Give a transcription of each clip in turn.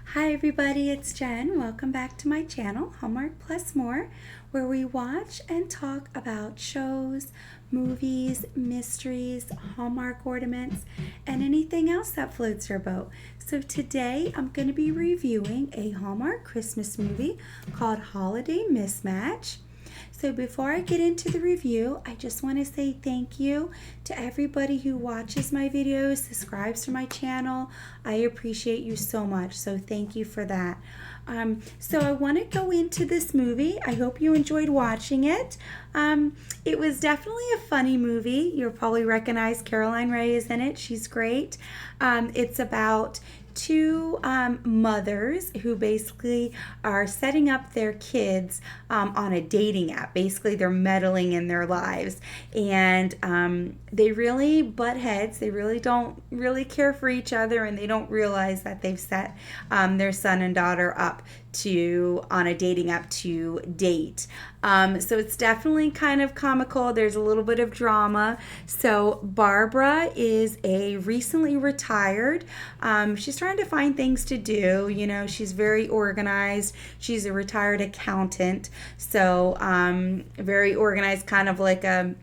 Hi everybody, it's Jen. Welcome back to my channel, Hallmark Plus More, where we watch and talk about shows, movies, mysteries, Hallmark ornaments, and anything else that floats your boat. So today I'm going to be reviewing a Hallmark Christmas movie called Holiday Mismatch. So before I get into the review, I just want to say thank you to everybody who watches my videos, subscribes to my channel. I appreciate you so much. So thank you for that. So I want to go into this movie. I hope you enjoyed watching it. It was definitely a funny movie. You'll probably recognize Caroline Rhea is in it. She's great. It's about two mothers who basically are setting up their kids on a dating app. Basically, they're meddling in their lives, and they really butt heads. They really don't really care for each other, and they don't realize that they've set their son and daughter up to on a dating app to date. So it's definitely kind of comical. There's a little bit of drama. So Barbara is a recently retired. She's trying to find things to do. You know, she's very organized. She's a retired accountant. So very organized, kind of like a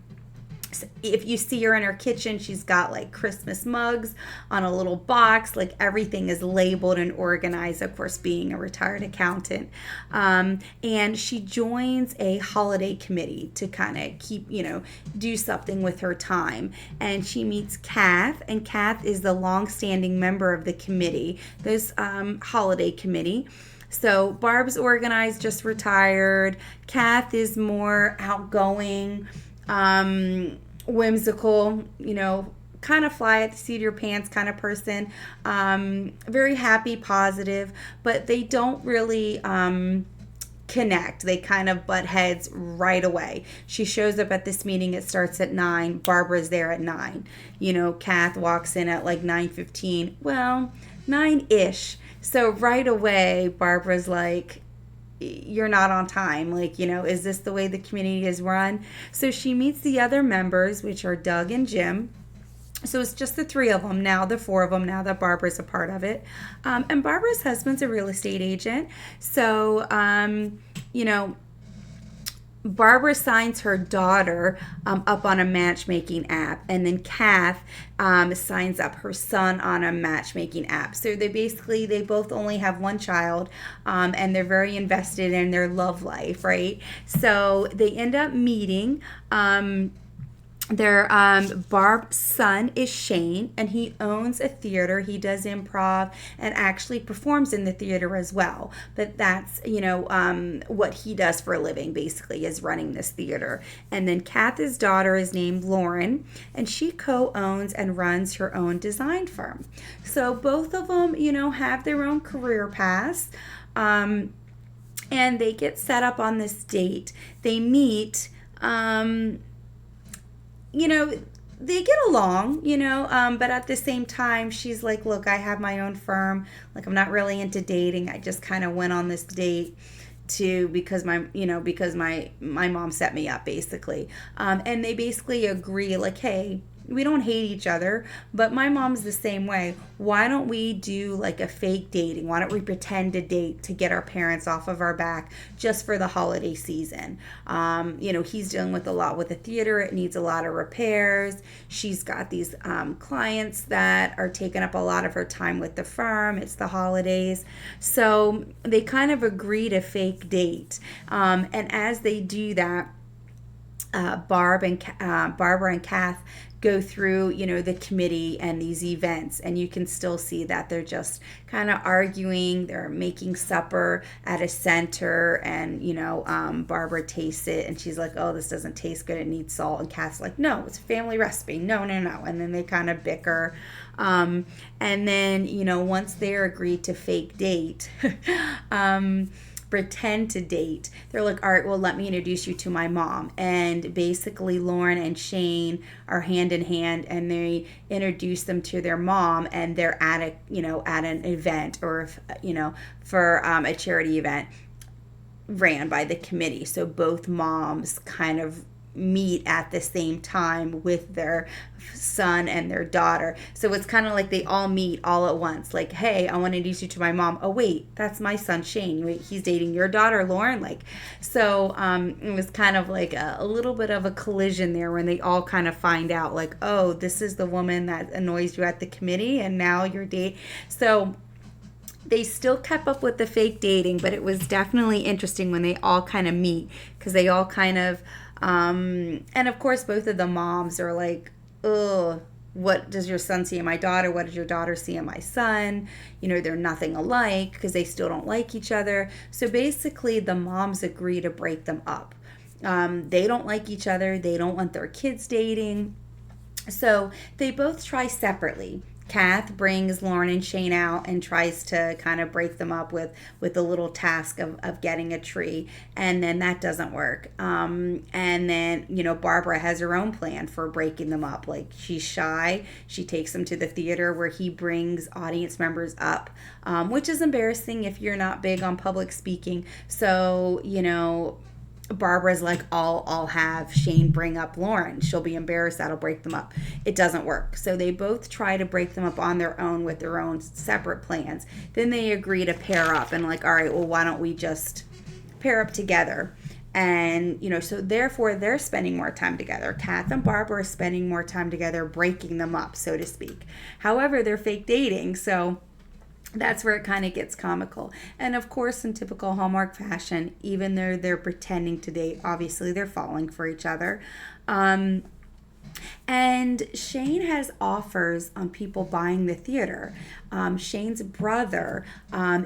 if you see her in her kitchen, she's got like Christmas mugs on a little box. Like everything is labeled and organized, of course, being a retired accountant. And she joins a holiday committee to kind of keep, do something with her time. And she meets Kath, and Kath is the long-standing member of the committee, this holiday committee. So Barb's organized, just retired. Kath is more outgoing, whimsical, kind of fly at the seat of your pants kind of person. Very happy, positive, but they don't really connect. They kind of butt heads right away. She shows up at this meeting. It starts at 9. Barbara's there at 9. Kath walks in at like 9:15. Well, 9-ish. So right away, Barbara's like, you're not on time. Like, is this the way the community is run? So she meets the other members, which are Doug and Jim. So it's just the three of them now, the four of them now that Barbara's a part of it. And Barbara's husband's a real estate agent. So, Barbara signs her daughter up on a matchmaking app, and then Kath signs up her son on a matchmaking app. So they both only have one child, and they're very invested in their love life, right? So they end up meeting. Barb's son is Shane, and he owns a theater. He does improv and actually performs in the theater as well. But that's, what he does for a living, basically, is running this theater. And then Kath's daughter is named Lauren, and she co-owns and runs her own design firm. So both of them, have their own career paths. And they get set up on this date. They meet. They get along, but at the same time, she's like, look, I have my own firm. Like, I'm not really into dating. I just kind of went on this date because my mom set me up, basically. And they basically agree, like, hey, we don't hate each other, but my mom's the same way. Why don't we do like a fake dating? Why don't we pretend to date to get our parents off of our back just for the holiday season? He's dealing with a lot with the theater. It needs a lot of repairs. She's got these clients that are taking up a lot of her time with the firm. It's the holidays. So they kind of agree to fake date. And as they do that, Barbara and Kath go through, the committee and these events, and you can still see that they're just kind of arguing. They're making supper at a center, and Barbara tastes it, and she's like, "Oh, this doesn't taste good. It needs salt." And Kath's like, "No, it's a family recipe. No, no, no." And then they kind of bicker. And then once they're agreed to fake date. Pretend to date. They're like, all right, well, let me introduce you to my mom. And basically, Lauren and Shane are hand in hand, and they introduce them to their mom, and they're at an event, or for a charity event ran by the committee. So both moms kind of meet at the same time with their son and their daughter. So it's kind of like they all meet all at once. Like, hey, I want to introduce you to my mom. Oh, wait, that's my son, Shane. Wait, he's dating your daughter, Lauren. Like, so it was kind of like a little bit of a collision there when they all kind of find out, like, oh, this is the woman that annoys you at the committee, and now you're dating. So they still kept up with the fake dating, but it was definitely interesting when they all kind of meet, because they all kind of, and of course, both of the moms are like, oh, what does your son see in my daughter? What does your daughter see in my son? You know, they're nothing alike because they still don't like each other. So basically, the moms agree to break them up. They don't like each other. They don't want their kids dating. So they both try separately. Kath brings Lauren and Shane out and tries to kind of break them up with a little task of getting a tree, and then that doesn't work. And then, you know, Barbara has her own plan for breaking them up. Like, she's shy. She takes them to the theater where he brings audience members up, which is embarrassing if you're not big on public speaking. So, you know, Barbara's like, I'll have Shane bring up Lauren. She'll be embarrassed. That'll break them up. It doesn't work. So they both try to break them up on their own with their own separate plans. Then they agree to pair up and like, all right, well, why don't we just pair up together? And, you know, so therefore they're spending more time together. Kath and Barbara are spending more time together, breaking them up, so to speak. However, they're fake dating. So that's where it kind of gets comical. And of course, in typical Hallmark fashion, even though they're pretending to date, obviously they're falling for each other. And Shane has offers on people buying the theater. Shane's brother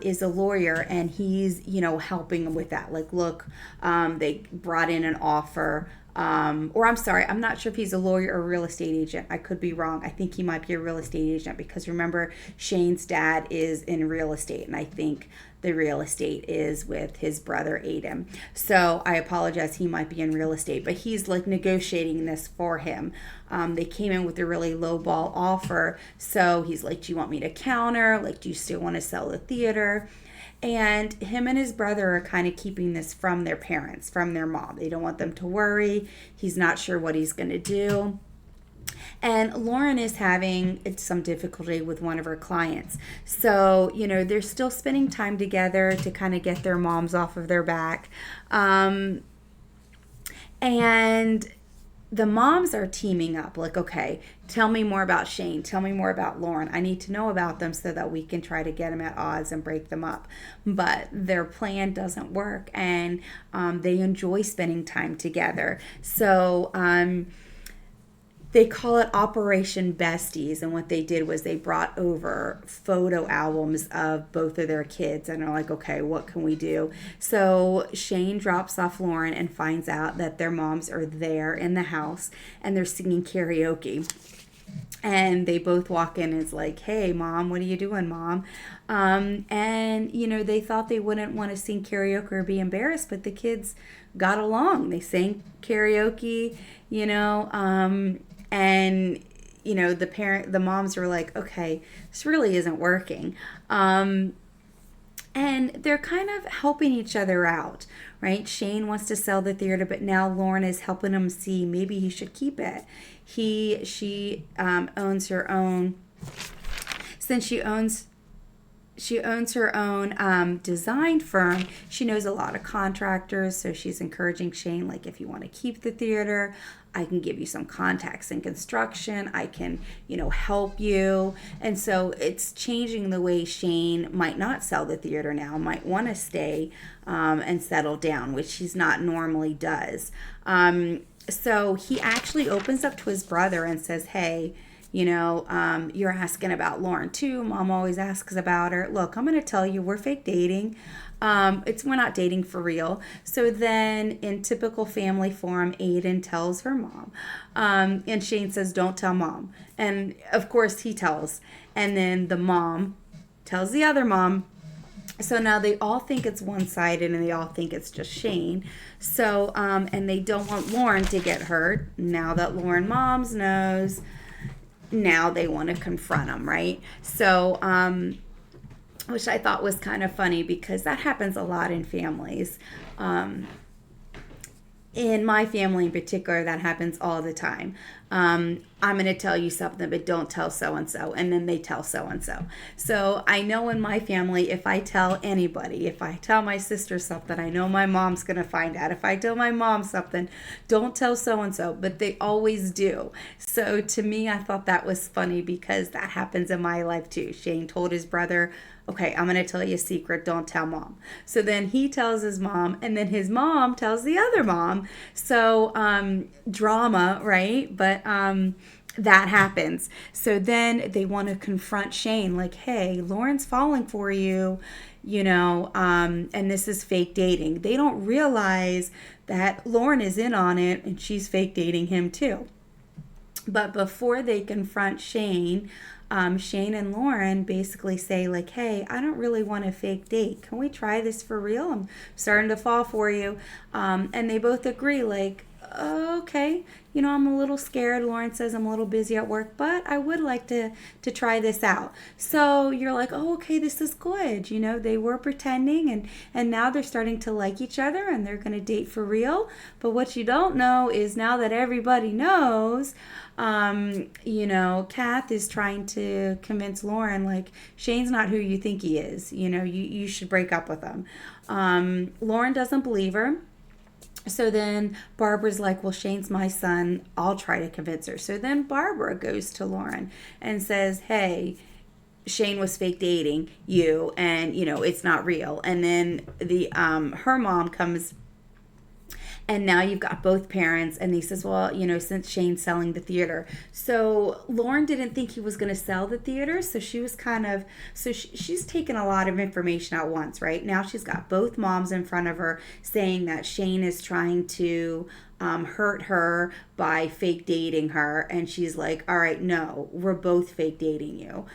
is a lawyer, and he's, you know, helping with that. Like, look, they brought in an offer. Or I'm sorry, I'm not sure if he's a lawyer or a real estate agent. I could be wrong. I think he might be a real estate agent, because remember, Shane's dad is in real estate, and I think the real estate is with his brother Aiden. So I apologize, he might be in real estate, but he's like negotiating this for him. They came in with a really low ball offer. So he's like, do you want me to counter? Like, do you still want to sell the theater? And him and his brother are kind of keeping this from their parents, from their mom. They don't want them to worry. He's not sure what he's going to do. And Lauren is having some difficulty with one of her clients. So, you know, they're still spending time together to kind of get their moms off of their back. And the moms are teaming up, like, okay, tell me more about Shane. Tell me more about Lauren. I need to know about them so that we can try to get them at odds and break them up. But their plan doesn't work, and they enjoy spending time together. So they call it Operation Besties, and what they did was they brought over photo albums of both of their kids, and are like, okay, what can we do? So Shane drops off Lauren and finds out that their moms are there in the house, and they're singing karaoke. And they both walk in and it's like, hey, Mom, what are you doing, Mom? And, you know, they thought they wouldn't want to sing karaoke or be embarrassed, but the kids got along. They sang karaoke, you know, and, you know, the moms were like, okay, this really isn't working. And they're kind of helping each other out, right? Shane wants to sell the theater, but now Lauren is helping him see maybe he should keep it. She owns her own, since she owns her own design firm. She knows a lot of contractors, so she's encouraging Shane, like, if you want to keep the theater, I can give you some contacts in construction. I can, you know, help you. And so it's changing the way Shane might not sell the theater now, might want to stay and settle down, which he's not normally does. So he actually opens up to his brother and says, hey, you know, you're asking about Lauren too. Mom always asks about her. Look, I'm going to tell you, we're fake dating. We're not dating for real. So then in typical family form, Aiden tells her mom. And Shane says, don't tell Mom. And of course he tells. And then the mom tells the other mom. So now they all think it's one-sided, and they all think it's just Shane. So, and they don't want Lauren to get hurt. Now that Lauren moms knows, now they want to confront him, right? So, which I thought was kind of funny, because that happens a lot in families. in my family in particular, that happens all the time. I'm going to tell you something, but don't tell so and so. And then they tell so and so. So I know in my family, if I tell anybody, if I tell my sister something, I know my mom's going to find out. If I tell my mom something, don't tell so and so. But they always do. So to me, I thought that was funny because that happens in my life too. Shane told his brother, okay, I'm going to tell you a secret. Don't tell mom. So then he tells his mom, and then his mom tells the other mom. So drama, right? But that happens. So then they want to confront Shane, like, hey, Lauren's falling for you, and this is fake dating. They don't realize that Lauren is in on it and she's fake dating him too. But before they confront Shane, Shane and Lauren basically say, like, hey, I don't really want a fake date. Can we try this for real? I'm starting to fall for you. And they both agree, like, okay, I'm a little scared. Lauren says I'm a little busy at work, but I would like to try this out. So you're like, oh, okay, this is good. They were pretending and now they're starting to like each other and they're going to date for real. But what you don't know is now that everybody knows, Kath is trying to convince Lauren, like, Shane's not who you think he is. You should break up with him. Lauren doesn't believe her. So then Barbara's like, well, Shane's my son. I'll try to convince her. So then Barbara goes to Lauren and says, hey, Shane was fake dating you and, it's not real. And then her mom comes, and now you've got both parents, and he says, well, since Shane's selling the theater. So Lauren didn't think he was going to sell the theater, so she was she's taken a lot of information at once, right? Now she's got both moms in front of her saying that Shane is trying to hurt her by fake dating her, and she's like, all right, no, we're both fake dating you,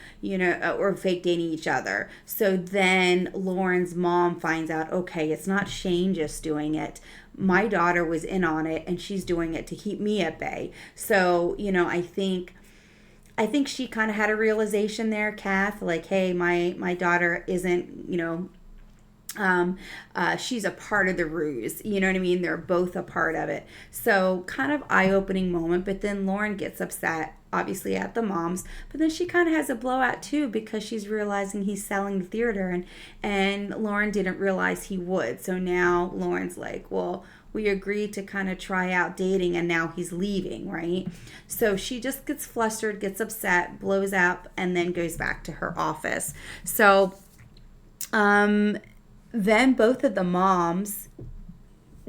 or fake dating each other. So then Lauren's mom finds out, okay, it's not Shane just doing it. My daughter was in on it and she's doing it to keep me at bay. So, I think she kind of had a realization there, Kath, like, hey, my daughter isn't, she's a part of the ruse. You know what I mean? They're both a part of it. So kind of eye-opening moment, but then Lauren gets upset, obviously at the moms, but then she kind of has a blowout too because she's realizing he's selling the theater and Lauren didn't realize he would. So now Lauren's like, well, we agreed to kind of try out dating and now he's leaving, right? So she just gets flustered, gets upset, blows up, and then goes back to her office. So then both of the moms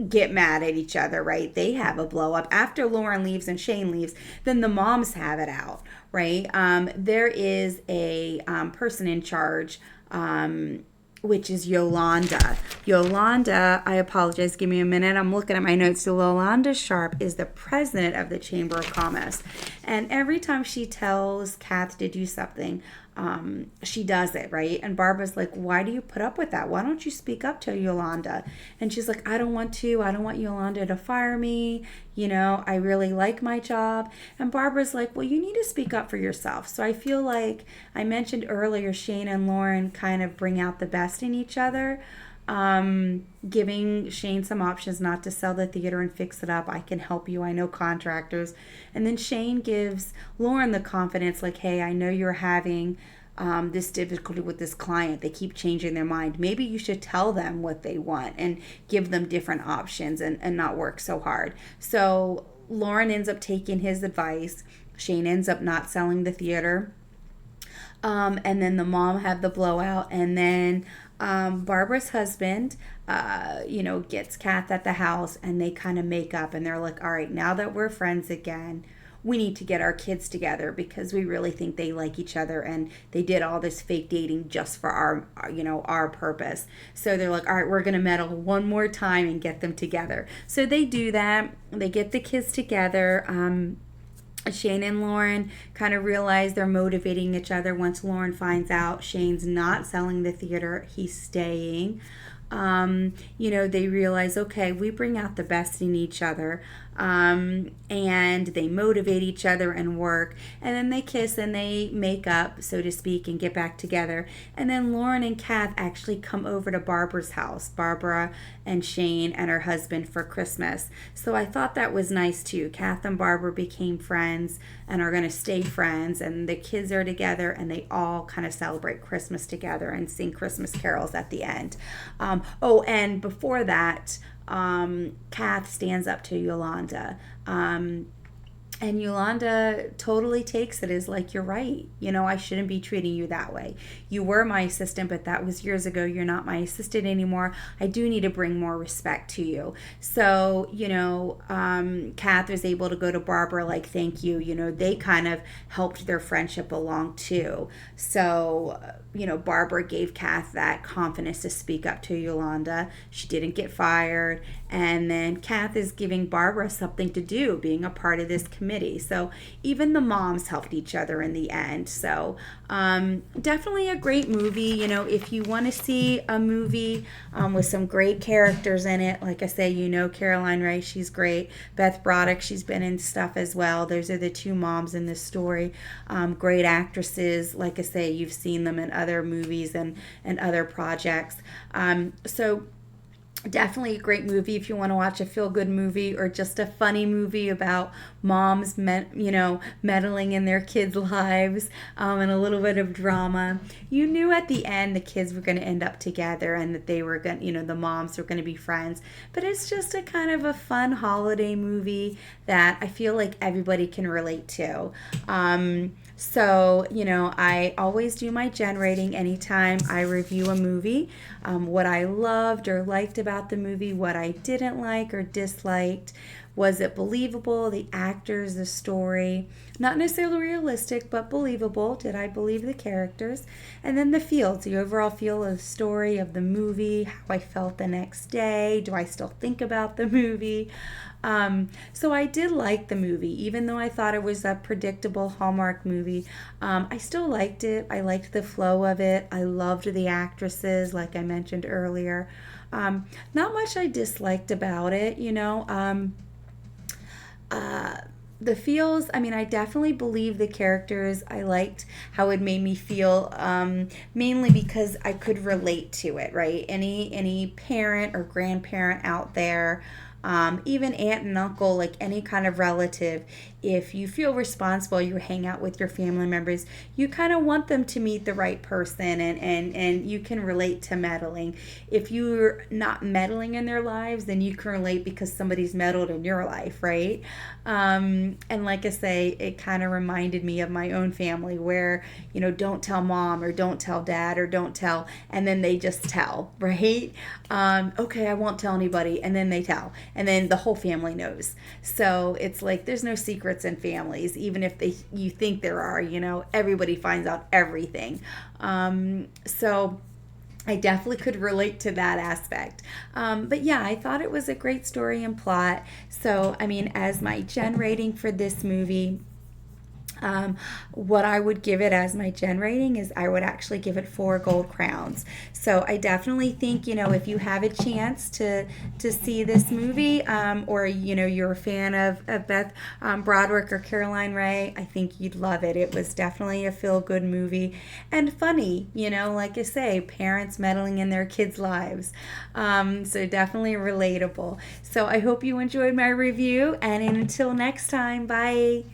get mad at each other, right? They have a blow up. After Lauren leaves and Shane leaves, then the moms have it out, right? There is a person in charge, which is Yolanda. Yolanda, I apologize, give me a minute. I'm looking at my notes. So Yolanda Sharp is the president of the Chamber of Commerce. And every time she tells Kath to do something, she does it, right? And Barbara's like, why do you put up with that? Why don't you speak up to Yolanda? And she's like, I don't want to. I don't want Yolanda to fire me. I really like my job. And Barbara's like, well, you need to speak up for yourself. So I feel like I mentioned earlier, Shane and Lauren kind of bring out the best in each other. Giving Shane some options not to sell the theater and fix it up. I can help you. I know contractors. And then Shane gives Lauren the confidence, like, hey, I know you're having this difficulty with this client. They keep changing their mind. Maybe you should tell them what they want and give them different options and not work so hard. So Lauren ends up taking his advice. Shane ends up not selling the theater. And then the mom had the blowout, and then Barbara's husband, gets Kath at the house, and they kind of make up, and they're like, all right, now that we're friends again, we need to get our kids together because we really think they like each other, and they did all this fake dating just for our purpose. So they're like, all right, we're going to meddle one more time and get them together. So they do that. They get the kids together. Shane and Lauren kind of realize they're motivating each other once Lauren finds out Shane's not selling the theater, he's staying. They realize, okay, we bring out the best in each other, and they motivate each other and work, and then they kiss and they make up, so to speak, and get back together. And then Lauren and Kath actually come over to Barbara's house, Barbara and Shane and her husband, for Christmas. So I thought that was nice too. Kath and Barbara became friends and are going to stay friends, and the kids are together, and they all kind of celebrate Christmas together and sing Christmas carols at the end. And before that, Kath stands up to Yolanda. And Yolanda totally takes it as like, you're right. I shouldn't be treating you that way. You were my assistant, but that was years ago. You're not my assistant anymore. I do need to bring more respect to you. So, Kath was able to go to Barbara like, thank you. They kind of helped their friendship along too. So, Barbara gave Kath that confidence to speak up to Yolanda. She didn't get fired. And then Kath is giving Barbara something to do, being a part of this committee. So even the moms helped each other in the end. So definitely a great movie. If you want to see a movie with some great characters in it, like I say, Caroline Ray, she's great. Beth Broderick, she's been in stuff as well. Those are the two moms in this story. Great actresses. Like I say, you've seen them in other movies and other projects. So definitely a great movie if you want to watch a feel-good movie or just a funny movie about moms, meddling in their kids' lives, and a little bit of drama. You knew at the end the kids were going to end up together and that they were going, the moms were going to be friends. But it's just a kind of a fun holiday movie that I feel like everybody can relate to. So, I always do my Gen rating anytime I review a movie. What I loved or liked about the movie, what I didn't like or disliked. Was it believable? The actors, the story, not necessarily realistic, but believable. Did I believe the characters? And then the overall feel of the story of the movie, how I felt the next day. Do I still think about the movie? So I did like the movie, even though I thought it was a predictable Hallmark movie. I still liked it. I liked the flow of it. I loved the actresses, like I mentioned earlier. Not much I disliked about it, the feels, I definitely believe the characters. I liked how it made me feel, mainly because I could relate to it, right? Any parent or grandparent out there, even aunt and uncle, like any kind of relative, if you feel responsible, you hang out with your family members, you kind of want them to meet the right person, and you can relate to meddling. If you're not meddling in their lives, then you can relate because somebody's meddled in your life, right? And like I say, it kind of reminded me of my own family where, don't tell mom or don't tell dad or don't tell, and then they just tell, right? Okay, I won't tell anybody, and then they tell, and then the whole family knows. So it's like there's no secrets in families, even if you think there are. Everybody finds out everything. So I definitely could relate to that aspect. But yeah, I thought it was a great story and plot. So, as my Gen rating for this movie, what I would give it as my Gen rating is I would actually give it 4 gold crowns. So I definitely think, if you have a chance to see this movie, or, you're a fan of Beth Broderick or Caroline Ray, I think you'd love it. It was definitely a feel-good movie and funny, like I say, parents meddling in their kids' lives. So definitely relatable. So I hope you enjoyed my review, and until next time, bye.